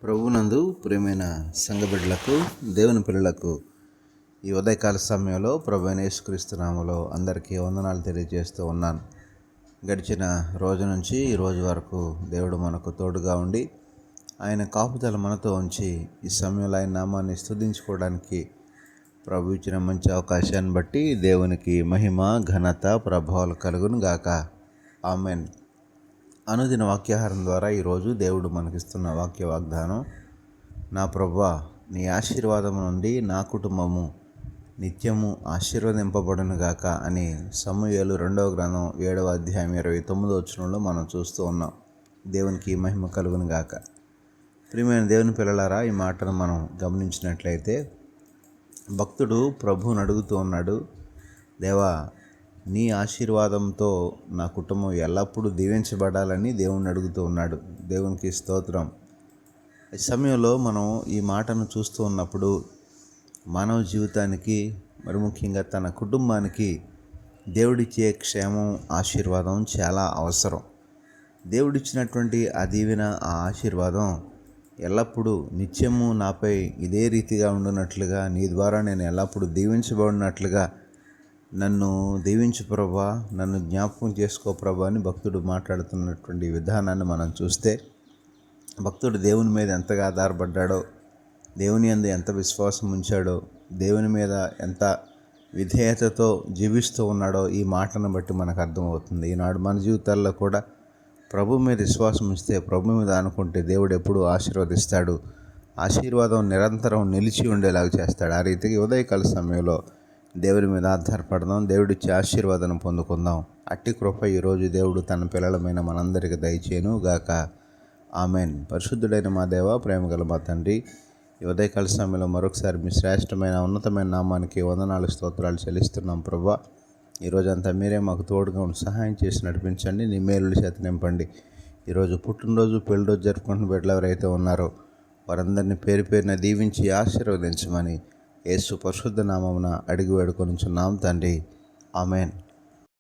ప్రభువునందు ప్రియమైన సంఘ బిడ్డలకు, దేవుని పిల్లలకు ఈ ఉదయకాల సమయంలో ప్రభు అయిన యేసుక్రీస్తు నామములో అందరికీ వందనాలు తెలియజేస్తూ ఉన్నాను. గడిచిన రోజు నుంచి ఈ రోజు వరకు దేవుడు మనకు తోడుగా ఉండి ఆయన కాపుదల మనతో ఉంచి ఈ సమయంలో ఆయన నామాన్ని స్తుతించుకోవడానికి ప్రభు ఇచ్చిన మంచి అవకాశాన్ని బట్టి దేవునికి మహిమ, ఘనత, ప్రభావాలు కలుగును గాక. ఆమెన్. అనుదిన వాక్యాహారం ద్వారా ఈరోజు దేవుడు మనకిస్తున్న వాక్య వాగ్దానం, నా ప్రభువా, నీ ఆశీర్వాదము నుండి నా కుటుంబము నిత్యము ఆశీర్వదింపబడును గాక అని సమూయేలు 2వ గ్రంథం 7వ అధ్యాయం 29వ వచనంలో మనం చూస్తూ ఉన్నాం. దేవునికి మహిమ కలుగును గాక. ప్రియమైన దేవుని పిల్లలారా, ఈ మాటను మనం గమనించినట్లయితే భక్తుడు ప్రభువుని అడుగుతూ ఉన్నాడు, దేవా, నీ ఆశీర్వాదంతో నా కుటుంబం ఎల్లప్పుడూ దీవించబడాలని దేవుణ్ణి అడుగుతూ ఉన్నాడు. దేవునికి స్తోత్రం. ఈ సమయంలో మనం ఈ మాటను చూస్తూ ఉన్నప్పుడు మానవ జీవితానికి, మరి ముఖ్యంగా తన కుటుంబానికి దేవుడిచ్చే క్షేమం, ఆశీర్వాదం చాలా అవసరం. దేవుడిచ్చినటువంటి ఆ దీవెన, ఆ ఆశీర్వాదం ఎల్లప్పుడూ నిత్యము నాపై ఇదే రీతిగా ఉండునట్లుగా, నీ ద్వారా నేను ఎల్లప్పుడూ దీవించబడినట్లుగా నన్ను దీవించు ప్రభా, నన్ను జ్ఞాపకం చేసుకో ప్రభా అని భక్తుడు మాట్లాడుతున్నటువంటి విధానాన్ని మనం చూస్తే, భక్తుడు దేవుని మీద ఎంతగా ఆధారపడ్డాడో, దేవుని యందు ఎంత విశ్వాసం ఉంచాడో, దేవుని మీద ఎంత విధేయతతో జీవిస్తూ ఉన్నాడో ఈ మాటను బట్టి మనకు అర్థమవుతుంది. ఈనాడు మన జీవితాల్లో కూడా ప్రభు మీద విశ్వాసం ఉంచితే, ప్రభు మీద అనుకుంటే దేవుడు ఎప్పుడూ ఆశీర్వదిస్తాడు. ఆశీర్వాదం నిరంతరం నిలిచి ఉండేలాగా చేస్తాడు. ఆ రీతిగా ఉదయకాల సమయంలో దేవుని మీద ఆధారపడదాం, దేవుడిచ్చే ఆశీర్వాదం పొందుకుందాం. అట్టి కృప ఈరోజు దేవుడు తన పిల్లలమైన మనందరికీ దయచేయను గాక. ఆమెన్. పరిశుద్ధుడైన మా దేవ, ప్రేమగల మా తండ్రి, ఈ ఉదయకాల సమయంలో మరొకసారి మీ శ్రేష్టమైన ఉన్నతమైన నామానికి వందనాలు, స్తోత్రాలు చెల్లిస్తున్నాం. ప్రభా, ఈరోజంతా మీరే మాకు తోడుగా ఉండి సహాయం చేసి నడిపించండి. నీ మేలుల చేత నింపండి. ఈరోజు పుట్టినరోజు, పెళ్లిరోజు జరుపుకుంటున్న బిడ్డలు ఎవరైతే ఉన్నారో వారందరినీ పేరు పేరున దీవించి ఆశీర్వదించమని యేసు పరిశుద్ధ నామమున అడిగి వేడుకొనుచున్నాం తండ్రి. ఆమెన్.